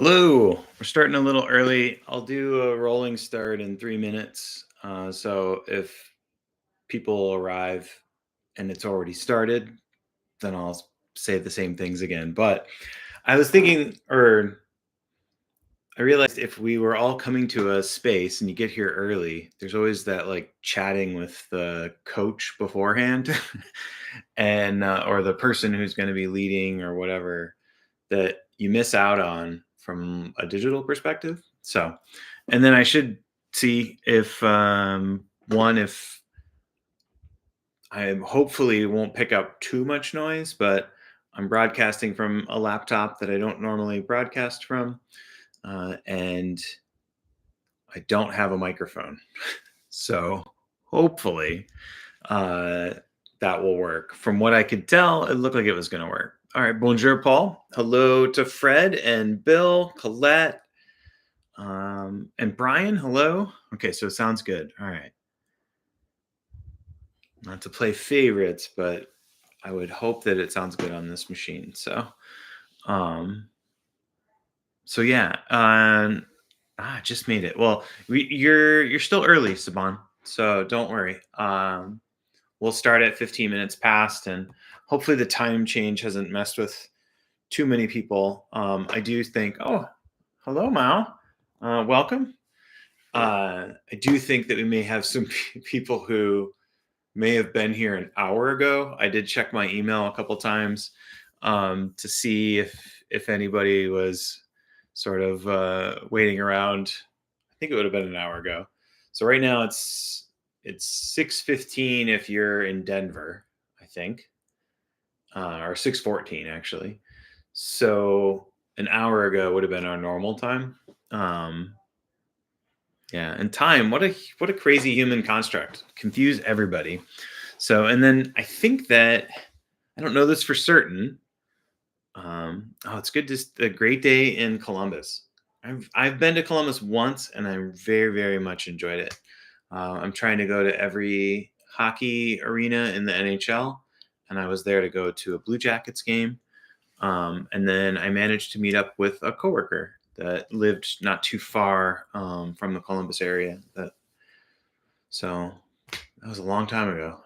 Hello. We're starting a little early. I'll do a rolling start in 3 minutes. So if people arrive and it's already started, then I'll say the same things again. But I was thinking, or I realized if we were all coming to a space and you get here early, there's always that like chatting with the coach beforehand and or the person who's going to be leading or whatever that you miss out on from a digital perspective. So, and then I should see if if I hopefully won't pick up too much noise, but I'm broadcasting from a laptop that I don't normally broadcast from, and I don't have a microphone. So hopefully uh, that will work. From what I could tell, it looked like it was going to work. All right, bonjour, Paul. Hello to Fred and Bill, Colette, and Brian. Hello. Okay, so it sounds good. All right. Not to play favorites, but I would hope that it sounds good on this machine. Um, so yeah. Just made it. Well, you're still early, Saban. So don't worry. We'll start at 15 minutes past, and hopefully the time change hasn't messed with too many people. I do think, oh, hello, Mao. Welcome. I do think that we may have some people who may have been here an hour ago. I did check my email a couple times to see if anybody was sort of waiting around. I think it would have been an hour ago. So right now it's 6:15 if you're in Denver, I think, or 6:14 actually. So an hour ago would have been our normal time. Um, yeah, and time, what a crazy human construct. Confuse everybody. So, and then I think that I don't know this for certain. It's good to a great day in Columbus. I've been to Columbus once, and I very very much enjoyed it. I'm trying to go to every hockey arena in the NHL, and I was there to go to a Blue Jackets game. And then I managed to meet up with a coworker that lived not too far from the Columbus area. So that was a long time ago,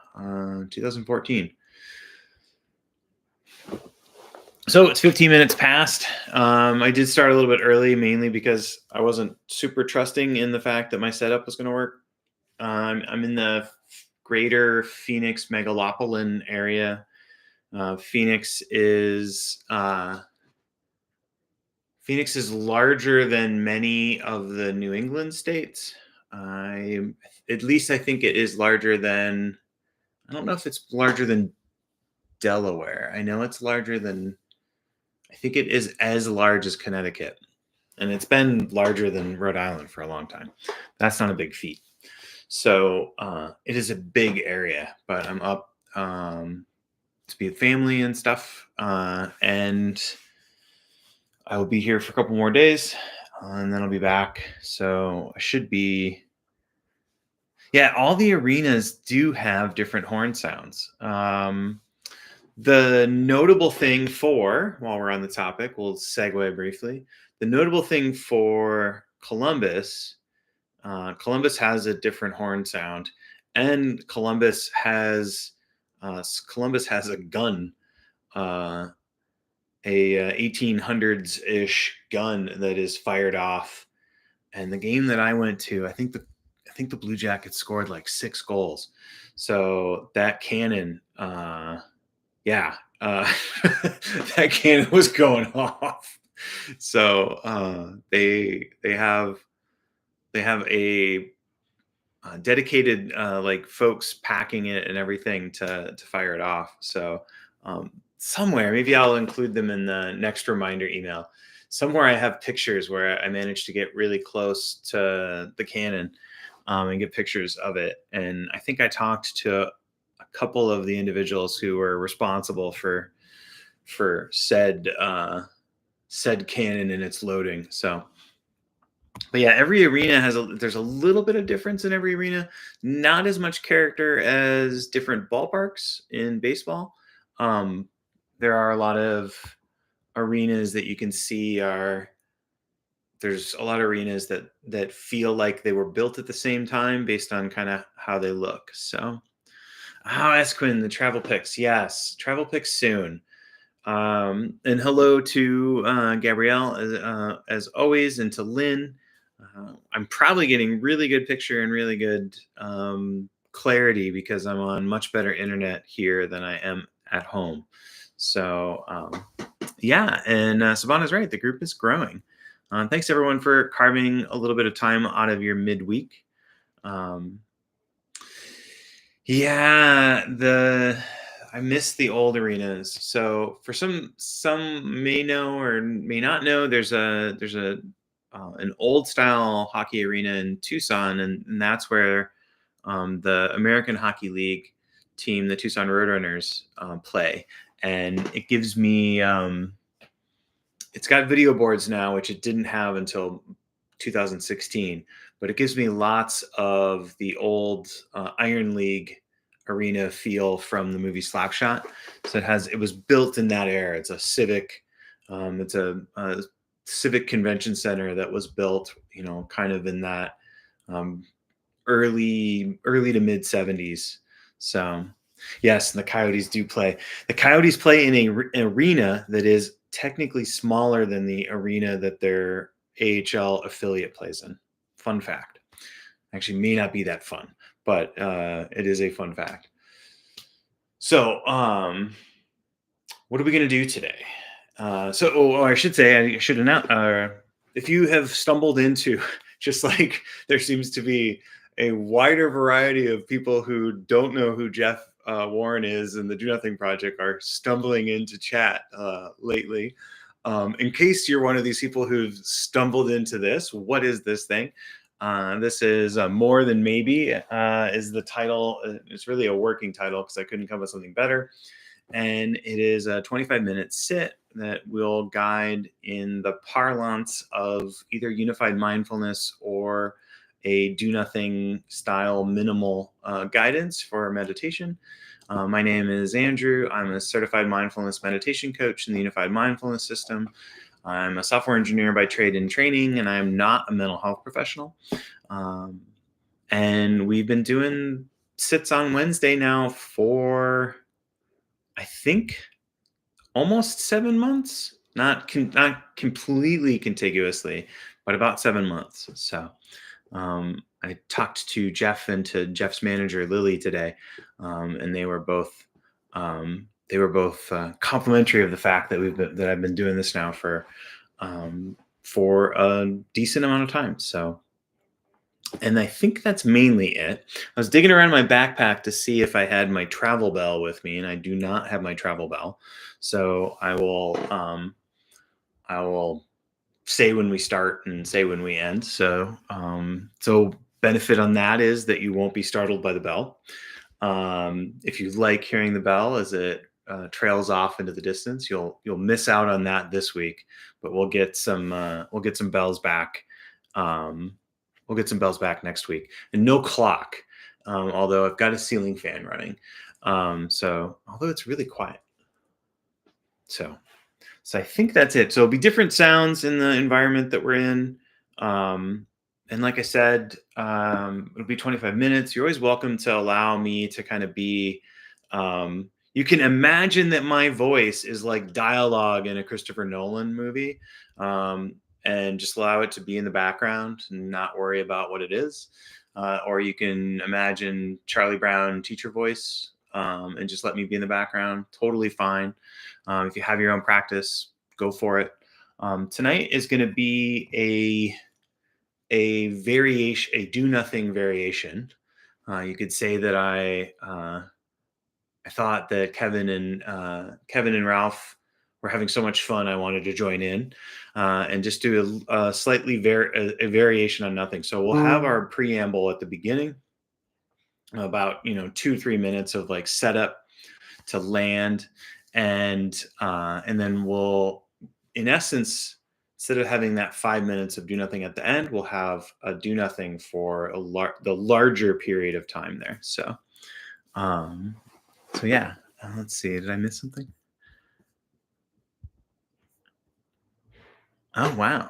2014. So it's 15 minutes past. I did start a little bit early, mainly because I wasn't super trusting in the fact that my setup was going to work. I'm in the greater Phoenix megalopolitan area. Phoenix is larger than many of the New England states. At least I think it is larger than. I don't know if it's larger than Delaware. I know it's larger than. I think it is as large as Connecticut, and it's been larger than Rhode Island for a long time. That's not a big feat. So it is a big area, but I'm up to be with family and stuff, and I will be here for a couple more days, and then I'll be back. So I should be. Yeah, all the arenas do have different horn sounds. The notable thing while we're on the topic, we'll segue briefly. The notable thing for Columbus, Columbus has a different horn sound, and Columbus has a gun, uh, a 1800s ish gun that is fired off. And the game that I went to, I think the Blue Jackets scored like 6 goals. So that cannon, yeah, that cannon was going off. So they have a dedicated like folks packing it and everything to fire it off. So somewhere, maybe I'll include them in the next reminder email. Somewhere I have pictures where I managed to get really close to the cannon and get pictures of it. And I think I talked to a couple of the individuals who were responsible for said cannon and its loading. So, but yeah, every arena there's a little bit of difference in every arena. Not as much character as different ballparks in baseball. There are a lot of arenas that you can see are there's a lot of arenas that feel like they were built at the same time based on kind of how they look. So, Esquin, the travel picks, yes, travel picks soon. And hello to Gabrielle, as always, and to Lynn. I'm probably getting really good picture and really good clarity because I'm on much better internet here than I am at home. So, yeah, and Savannah's right. The group is growing. Thanks, everyone, for carving a little bit of time out of your midweek. Um, yeah, the I miss the old arenas. So for some may know or may not know, there's a an old style hockey arena in Tucson, and that's where the American Hockey League team, the Tucson Roadrunners, play, and it gives me it's got video boards now, which it didn't have until 2016, but it gives me lots of the old Iron League arena feel from the movie Slapshot. So it was built in that era. It's a civic, it's a civic convention center that was built, kind of in that um, early to mid 70s. So yes, and the Coyotes do play. The Coyotes play in an arena that is technically smaller than the arena that their AHL affiliate plays in. Fun fact. Actually, may not be that fun, but it is a fun fact. So, what are we going to do today? I should say, I should announce, if you have stumbled into, just like there seems to be a wider variety of people who don't know who Jeff Warren is and the Do Nothing Project are stumbling into chat lately. In case you're one of these people who've stumbled into this, what is this thing? This is More Than Maybe is the title. It's really a working title because I couldn't come up with something better. And it is a 25-minute sit that will guide in the parlance of either unified mindfulness or a do nothing style minimal guidance for meditation. My name is Andrew. I'm a certified mindfulness meditation coach in the Unified Mindfulness System. I'm a software engineer by trade and training, and I'm not a mental health professional. And we've been doing sits on Wednesday now for, I think, almost 7 months. Not completely contiguously, but about 7 months. So I talked to Jeff and to Jeff's manager Lily today, and they were both complimentary of the fact that I've been doing this now for a decent amount of time. So, and I think that's mainly it. I was digging around my backpack to see if I had my travel bell with me, and I do not have my travel bell. So I will say when we start and say when we end. So benefit on that is that you won't be startled by the bell. If you like hearing the bell as it trails off into the distance, you'll miss out on that this week. But we'll get some bells back. We'll get some bells back next week, and no clock. Although I've got a ceiling fan running, so although it's really quiet, so I think that's it. So it'll be different sounds in the environment that we're in. And like I said, it'll be 25 minutes. You're always welcome to allow me to kind of be. You can imagine that my voice is like dialogue in a Christopher Nolan movie, and just allow it to be in the background and not worry about what it is. Or you can imagine Charlie Brown teacher voice, and just let me be in the background. Totally fine. If you have your own practice, go for it. Tonight is going to be a variation, a do nothing variation. You could say that I thought that Kevin and Ralph were having so much fun. I wanted to join in and just do a slightly a variation on nothing. So we'll have our preamble at the beginning, about 2 or 3 minutes of like setup to land, and then we'll, in essence, instead of having that 5 minutes of do nothing at the end, we'll have a do nothing for the larger period of time there. Um so yeah, let's see, did I miss something? Oh wow,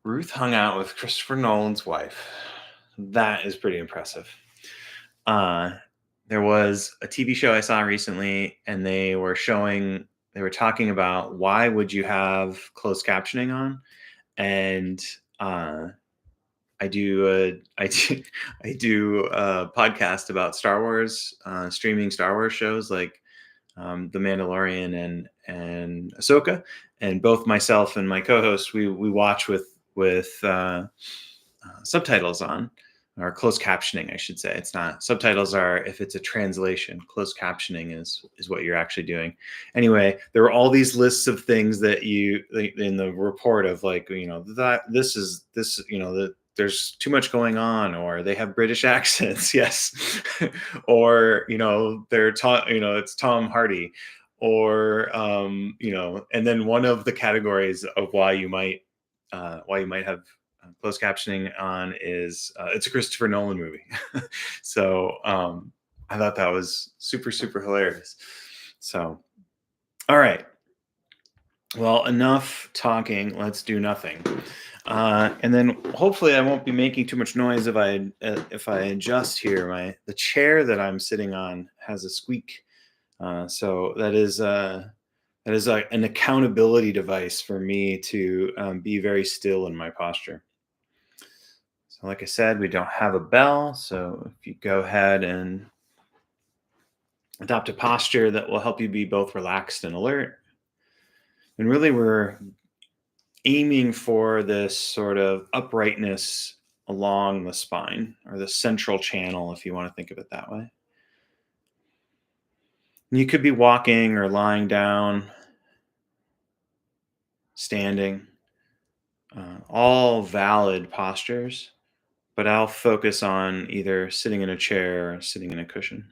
Ruth hung out with Christopher Nolan's wife. That is pretty impressive. Uh, there was a TV show I saw recently, and they were talking about why would you have closed captioning on, and uh, I do a podcast about Star Wars, streaming Star Wars shows like The Mandalorian and Ahsoka, and both myself and my co-host we watch with subtitles on, or closed captioning, I should say. It's not subtitles are if it's a translation. Closed captioning is what you're actually doing. Anyway, there were all these lists of things that you like, in the report of like that this is this that there's too much going on, or they have British accents, yes, or they're it's Tom Hardy, or and then one of the categories of why you might have closed captioning on is it's a Christopher Nolan movie. So I thought that was super, super hilarious. So, all right. Well, enough talking. Let's do nothing. And then hopefully I won't be making too much noise if I adjust here. The chair that I'm sitting on has a squeak, so that is an accountability device for me to be very still in my posture. So like I said, we don't have a bell. So if you go ahead and adopt a posture that will help you be both relaxed and alert. And really, we're aiming for this sort of uprightness along the spine, or the central channel, if you want to think of it that way. And you could be walking or lying down, standing, all valid postures, but I'll focus on either sitting in a chair or sitting in a cushion.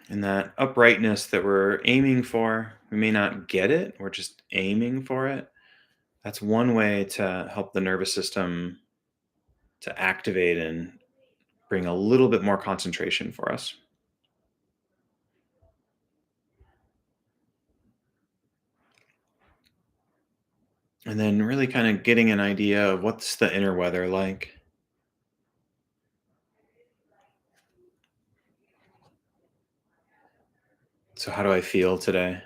And that uprightness that we're aiming for, we may not get it, we're just aiming for it. That's one way to help the nervous system to activate and bring a little bit more concentration for us. And then really kind of getting an idea of what's the inner weather like. So how do I feel today?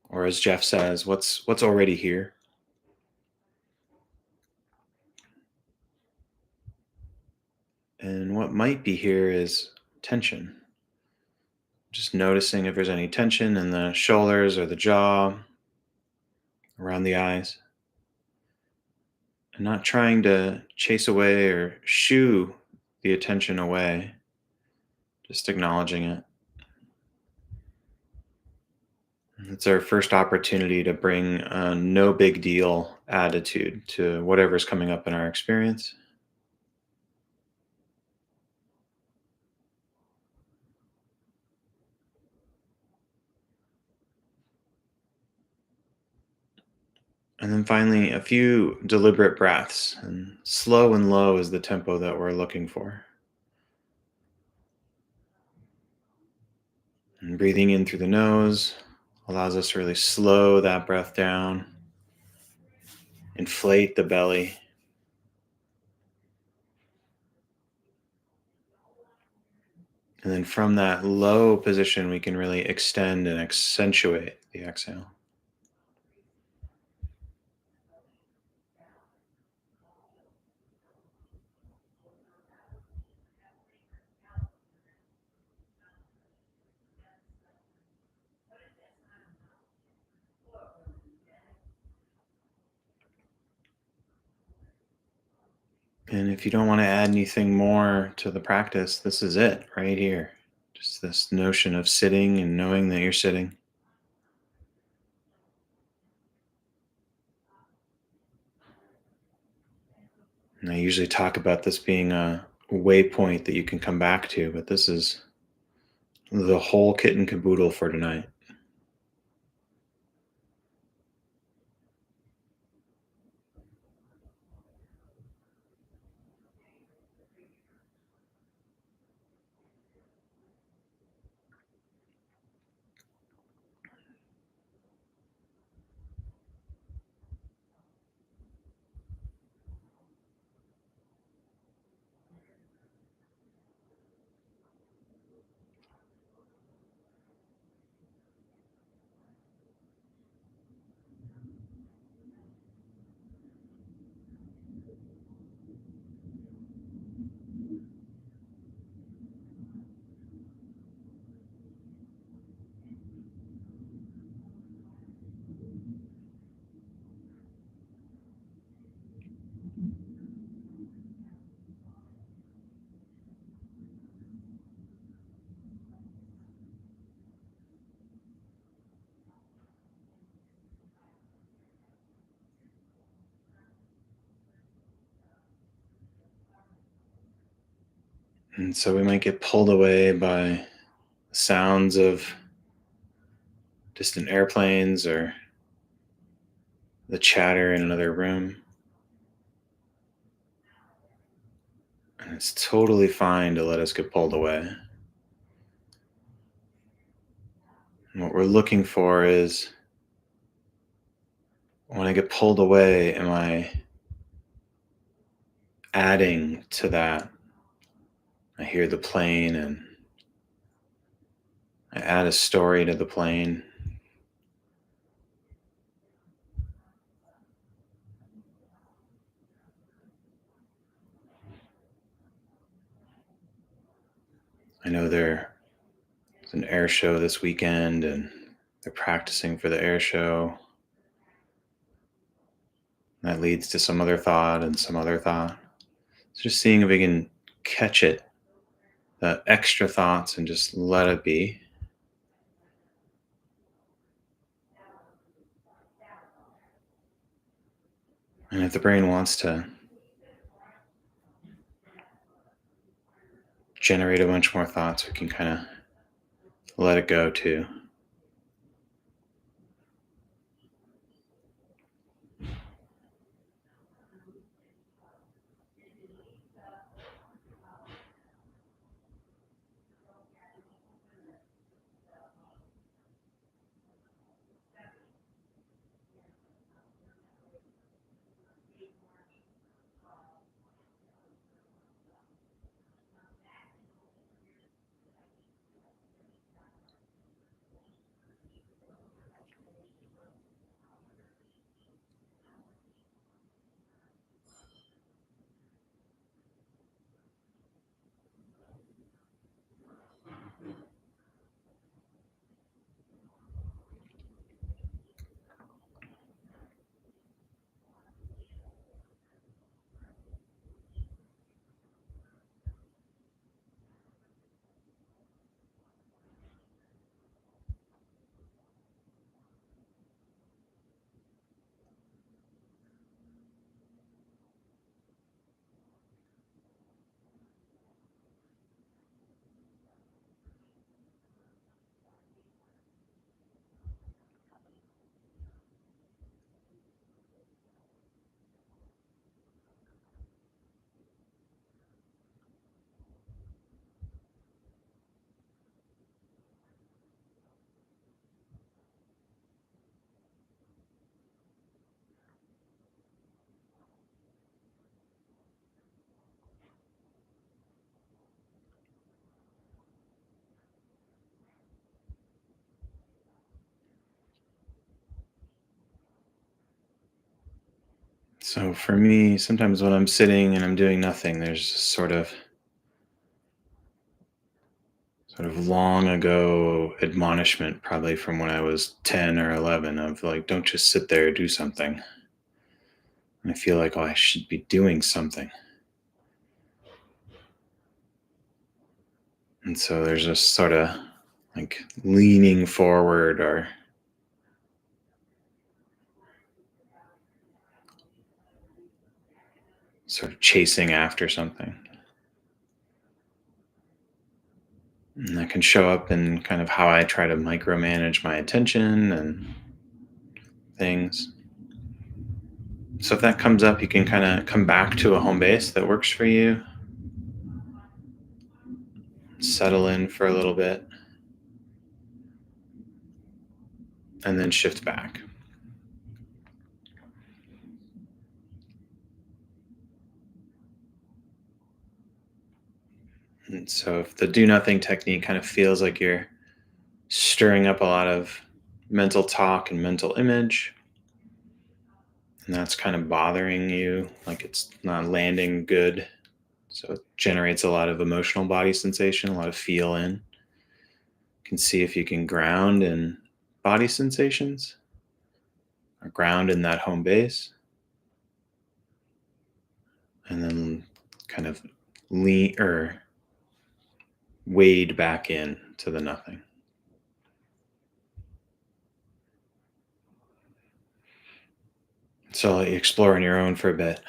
Or as Jeff says, what's already here? And what might be here is tension. Just noticing if there's any tension in the shoulders or the jaw, around the eyes. And not trying to chase away or shoo the attention away, just acknowledging it. It's our first opportunity to bring a no big deal attitude to whatever's coming up in our experience. And then finally, a few deliberate breaths, and slow and low is the tempo that we're looking for. And breathing in through the nose allows us to really slow that breath down, inflate the belly. And then from that low position, we can really extend and accentuate the exhale. And if you don't want to add anything more to the practice, this is it right here. Just this notion of sitting and knowing that you're sitting. And I usually talk about this being a waypoint that you can come back to, but this is the whole kit and caboodle for tonight. And so we might get pulled away by sounds of distant airplanes or the chatter in another room. And it's totally fine to let us get pulled away. And what we're looking for is, when I get pulled away, am I adding to that? I hear the plane and I add a story to the plane. I know there's an air show this weekend and they're practicing for the air show. That leads to some other thought and some other thought. So just seeing if we can catch it, the extra thoughts, and just let it be. And if the brain wants to generate a bunch more thoughts, we can kind of let it go too. So for me, sometimes when I'm sitting and I'm doing nothing, there's this sort of long ago admonishment, probably from when I was 10 or 11, of like, don't just sit there, do something. And I feel like, oh, I should be doing something. And so there's this sort of like leaning forward or sort of chasing after something. And that can show up in kind of how I try to micromanage my attention and things. So if that comes up, you can kind of come back to a home base that works for you, settle in for a little bit, and then shift back. And so if the do nothing technique kind of feels like you're stirring up a lot of mental talk and mental image, and that's kind of bothering you, like it's not landing good, so it generates a lot of emotional body sensation, a lot of feel in. You can see if you can ground in body sensations or ground in that home base, and then kind of lean or wade back in to the nothing. So I'll let you explore on your own for a bit.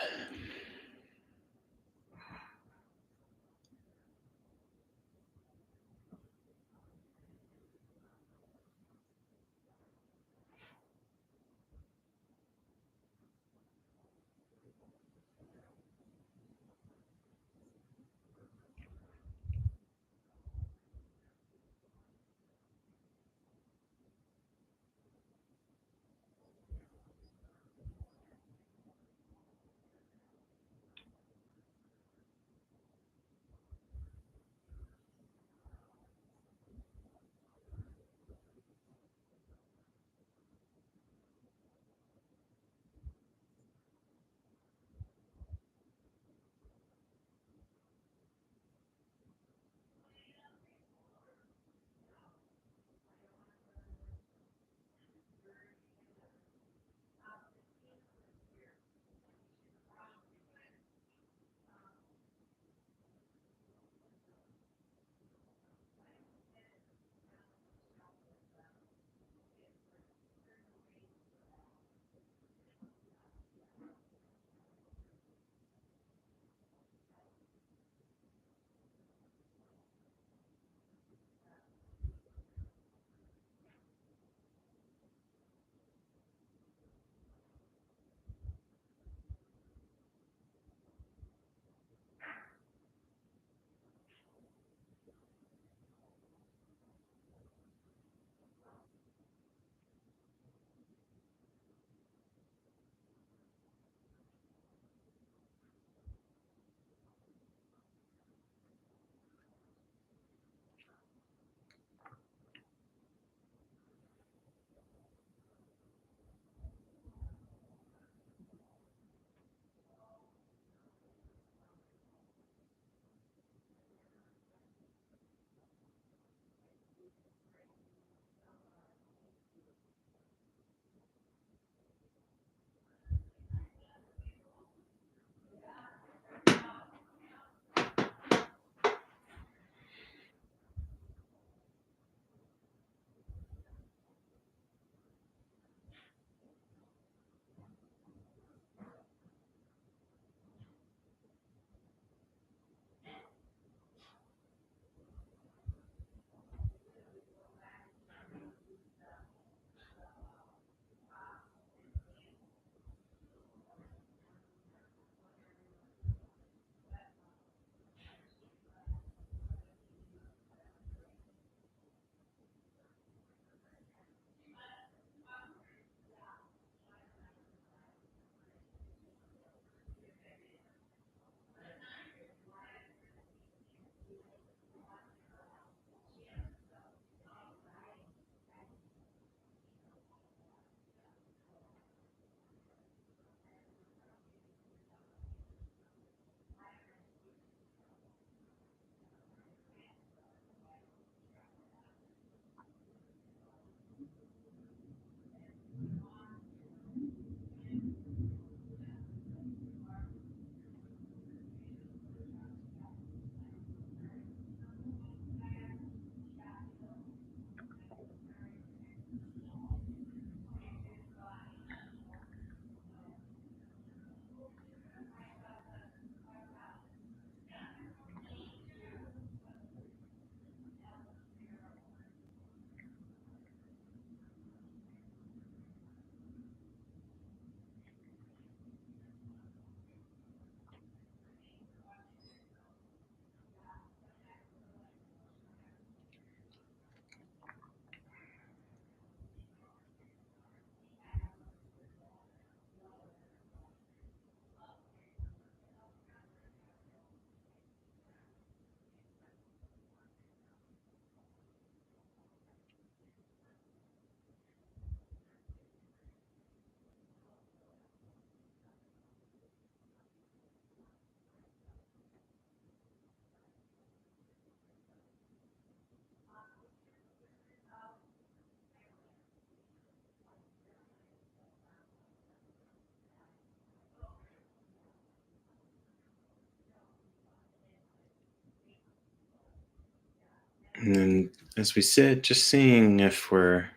And then as we sit, just seeing if we're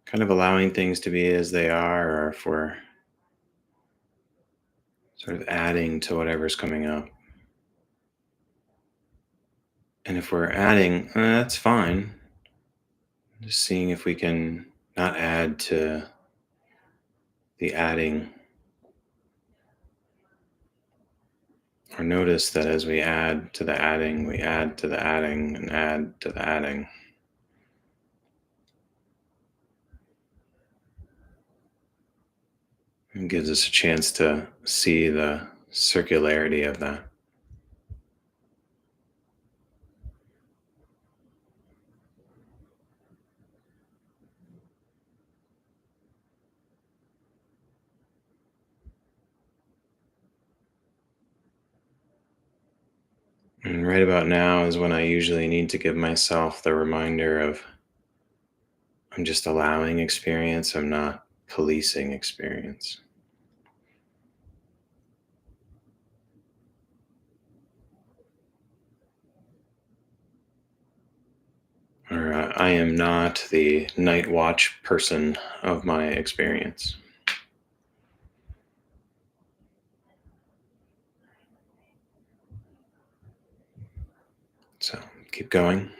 kind of allowing things to be as they are, or if we're sort of adding to whatever's coming up. And if we're adding, that's fine. Just seeing if we can not add to the adding, or notice that as we add to the adding, we add to the adding and add to the adding. It gives us a chance to see the circularity of that. And right about now is when I usually need to give myself the reminder of I'm just allowing experience, I'm not policing experience. Or I am not the night watch person of my experience. So keep going.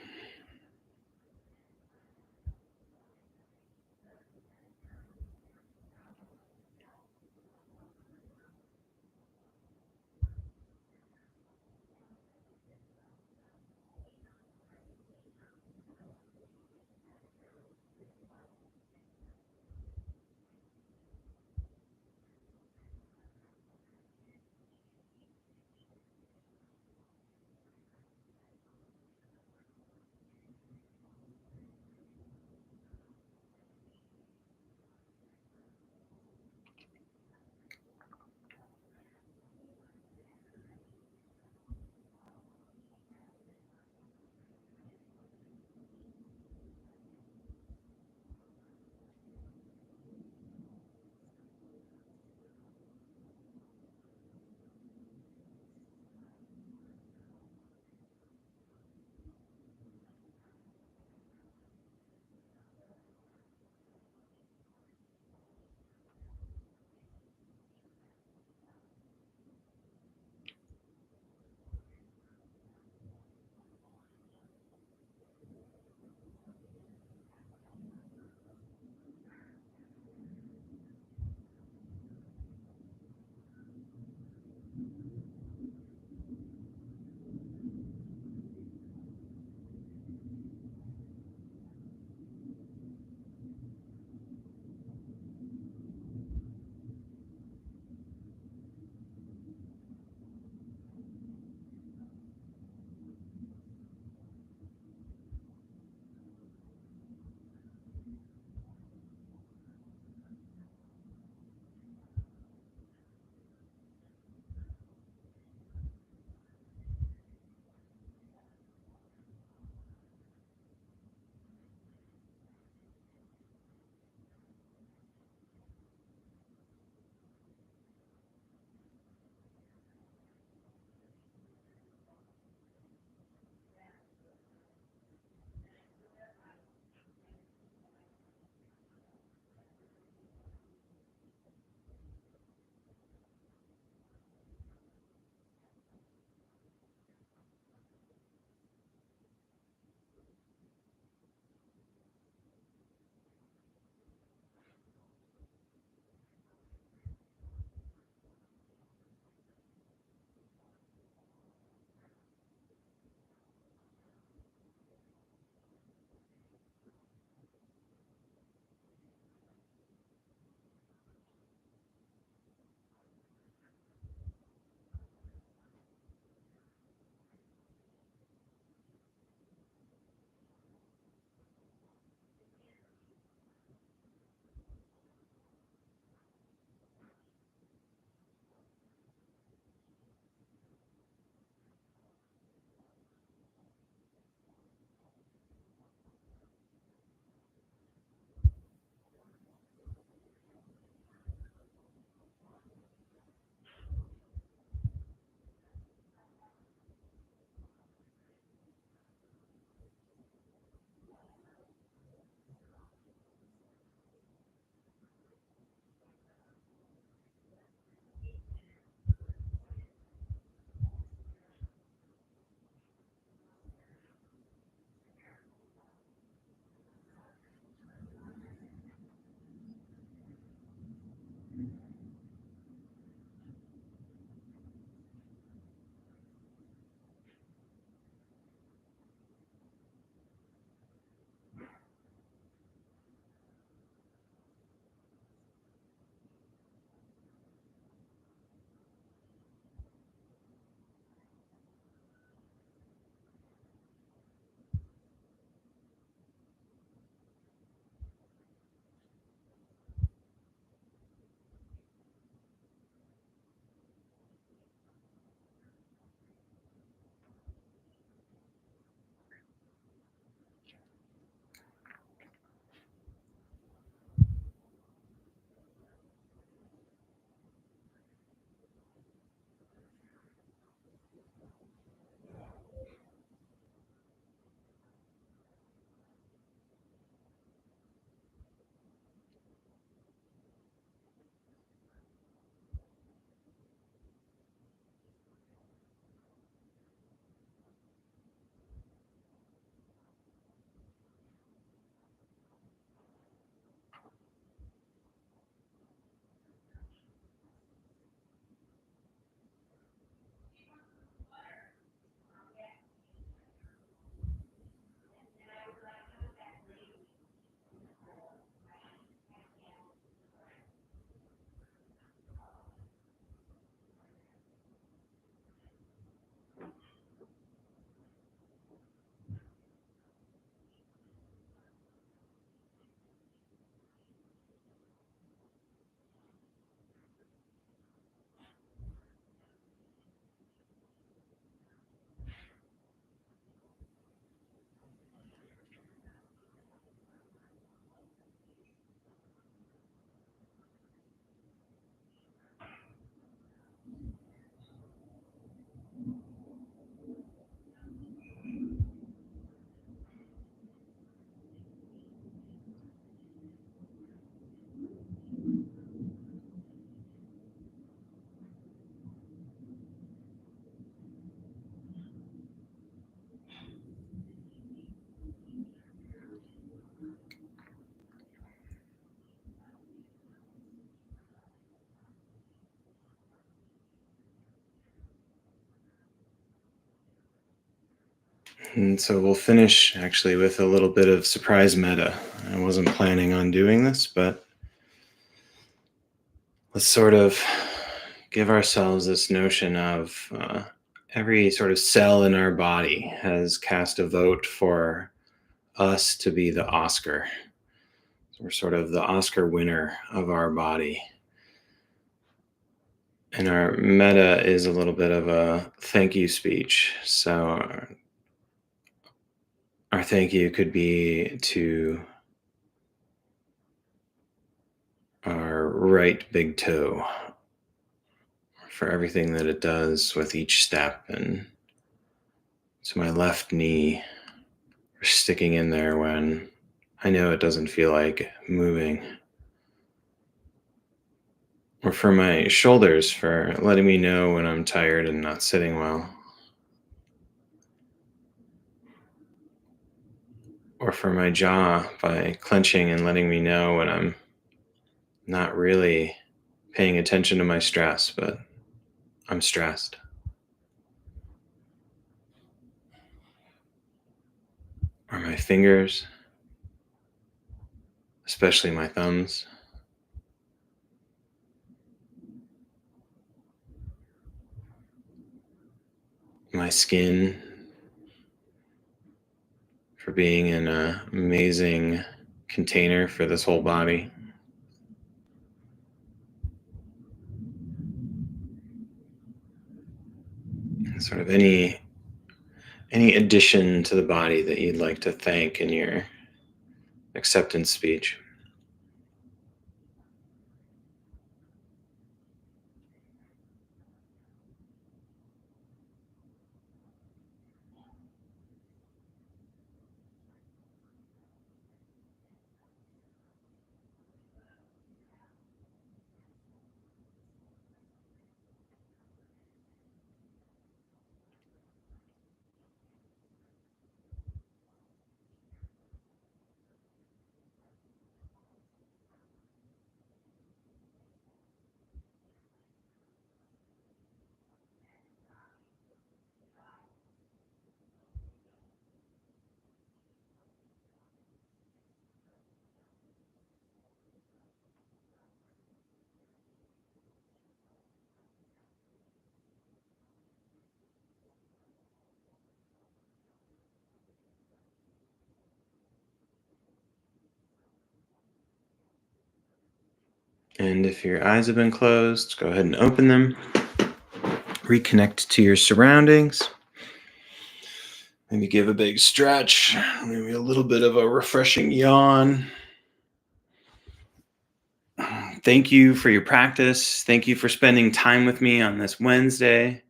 And so we'll finish actually with a little bit of surprise meta. I wasn't planning on doing this, but let's sort of give ourselves this notion of every sort of cell in our body has cast a vote for us to be the Oscar. We're sort of the Oscar winner of our body. And our meta is a little bit of a thank you speech. So our thank you could be to our right big toe for everything that it does with each step, and to my left knee for sticking in there when I know it doesn't feel like moving, or for my shoulders for letting me know when I'm tired and not sitting well, or for my jaw by clenching and letting me know when I'm not really paying attention to my stress, but I'm stressed, or my fingers, especially my thumbs, my skin for being an amazing container for this whole body. Sort of any addition to the body that you'd like to thank in your acceptance speech. And if your eyes have been closed, go ahead and open them. Reconnect to your surroundings. Maybe give a big stretch, maybe a little bit of a refreshing yawn. Thank you for your practice. Thank you for spending time with me on this Wednesday.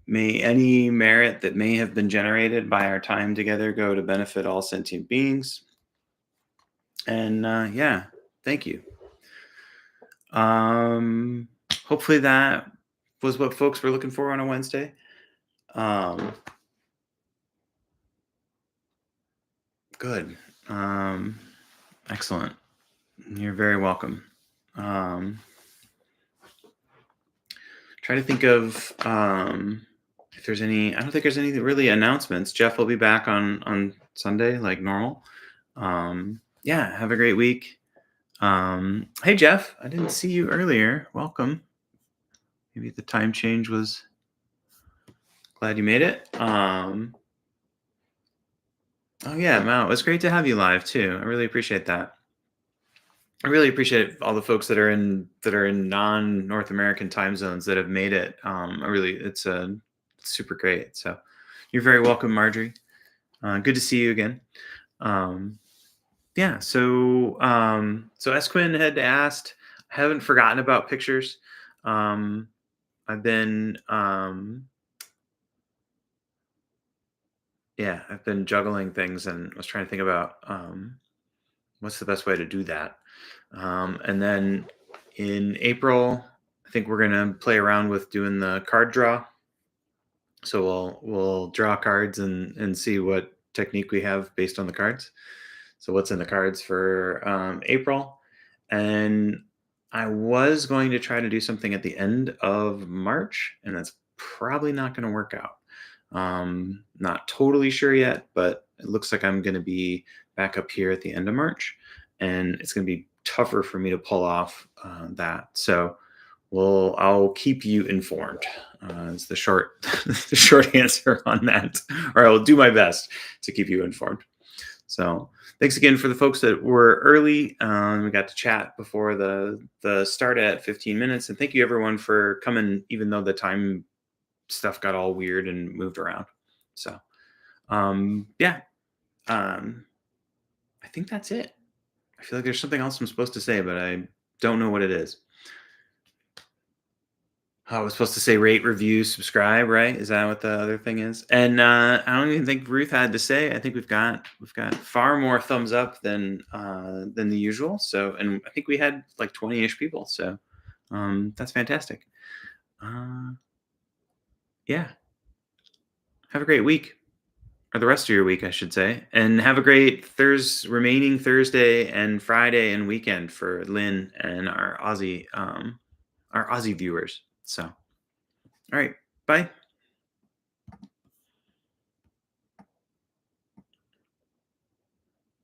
May any merit that may have been generated by our time together go to benefit all sentient beings. And yeah, thank you. Hopefully that was what folks were looking for on a Wednesday. Good. Excellent. You're very welcome. Try to think of if there's any. I don't think there's any really announcements. Jeff will be back on Sunday like normal. Yeah, have a great week. Hey Jeff, I didn't see you earlier. Welcome. Maybe the time change was glad you made it. Oh yeah, Mao, it was great to have you live too. I really appreciate that. I really appreciate all the folks that are in non-North American time zones that have made it. It's super great. So you're very welcome, Marjorie. Good to see you again. Um, yeah. So as Quinn had asked, I haven't forgotten about pictures. Um, I've been I've been juggling things and was trying to think about what's the best way to do that. And then in April, I think we're gonna play around with doing the card draw. So we'll draw cards and see what technique we have based on the cards. So what's in the cards for April, and I was going to try to do something at the end of March, and that's probably not going to work out. Not totally sure yet, but it looks like I'm going to be back up here at the end of March, and it's going to be tougher for me to pull off that. So, well, I'll keep you informed. Is the short the short answer on that, or I will do my best to keep you informed. So, thanks again for the folks that were early. We got to chat before the start at 15 minutes, and thank you everyone for coming, even though the time stuff got all weird and moved around. So, yeah, um, I think that's it. I feel like there's something else I'm supposed to say, but I don't know what it is. I was supposed to say rate, review, subscribe, right? Is that what the other thing is? And I don't even think Ruth had to say. I think we've got far more thumbs up than the usual. So, and I think we had like 20-ish people. So, that's fantastic. Uh, yeah, have a great week, or the rest of your week, I should say, and have a great remaining Thursday and Friday and weekend for Lynn and our Aussie viewers. So, all right, bye.